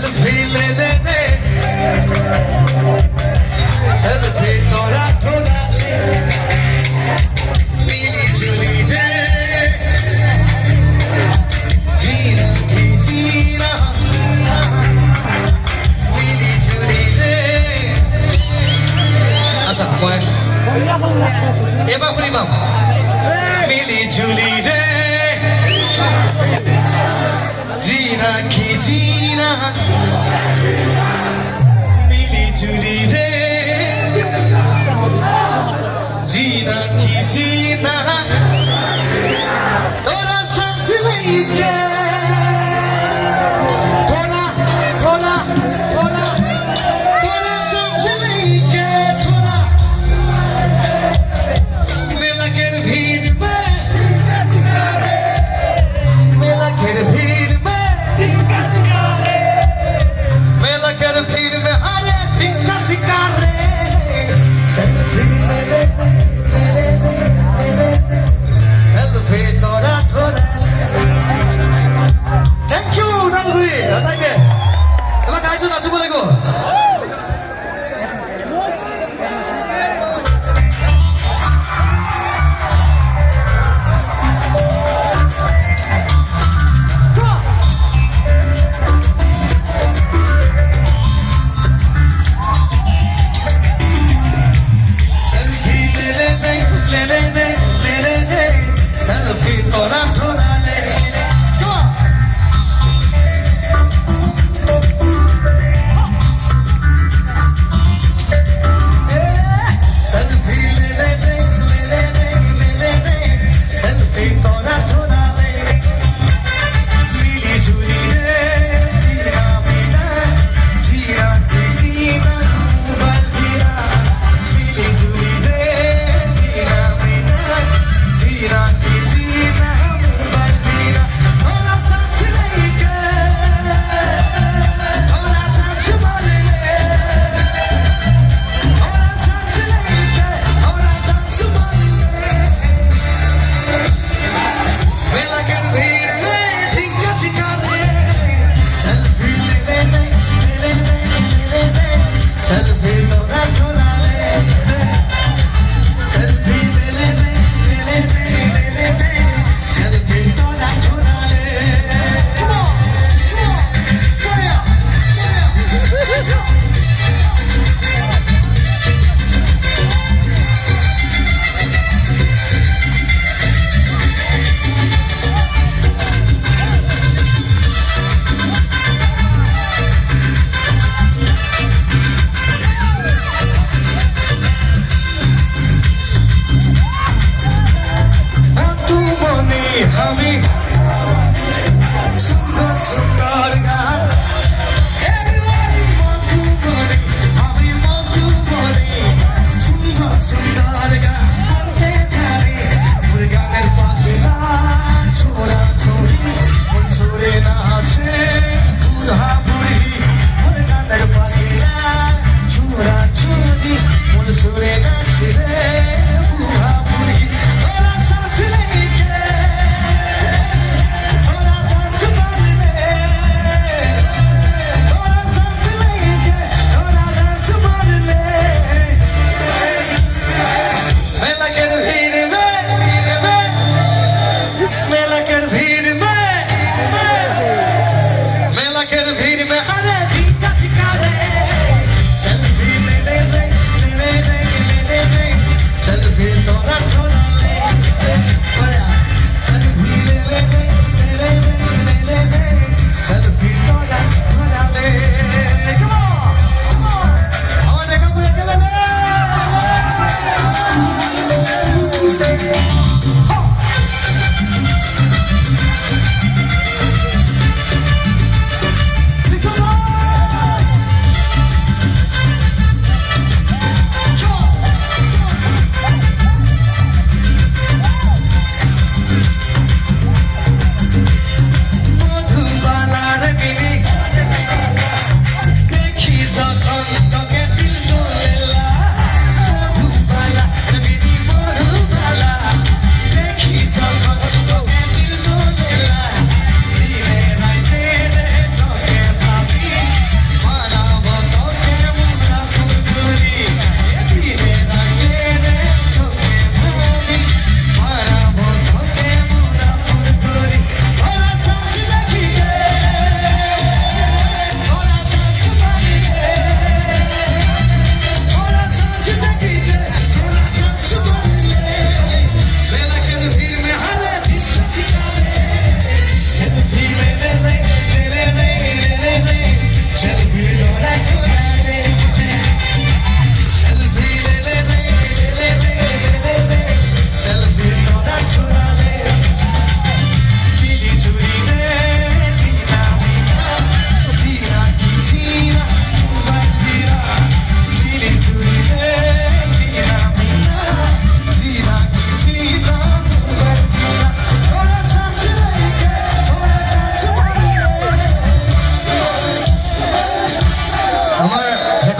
selfie ले ले selfie तोड़ा थोड़ा ले मिली जुली रे जीना की जीना मिली जुली रे अच्छा কয়েক এবার শুনিবাম মিলি ঝুলি রে जीना की जीना मिली जुली रे जीना की जीना तोरा सांस लेके थोड़ा थोड़ा थोड़ा तोरा सांस लेके थोड़ा मेला के भीड़ में मेला के भीड़ में मेला के भीड़ में अरे ठीक का शिकार रे सेल्फी ले ले सेल्फी तोड़ा थोड़ा थैंक यू रंगुई बताइए এবার গাইছো নাচিব লাগিব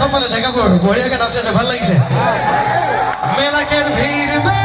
কপালে দেখা পড় বঢ়িয়াকে নাচি আছে ভাল লাগিছে মেলাকের ভিড় মে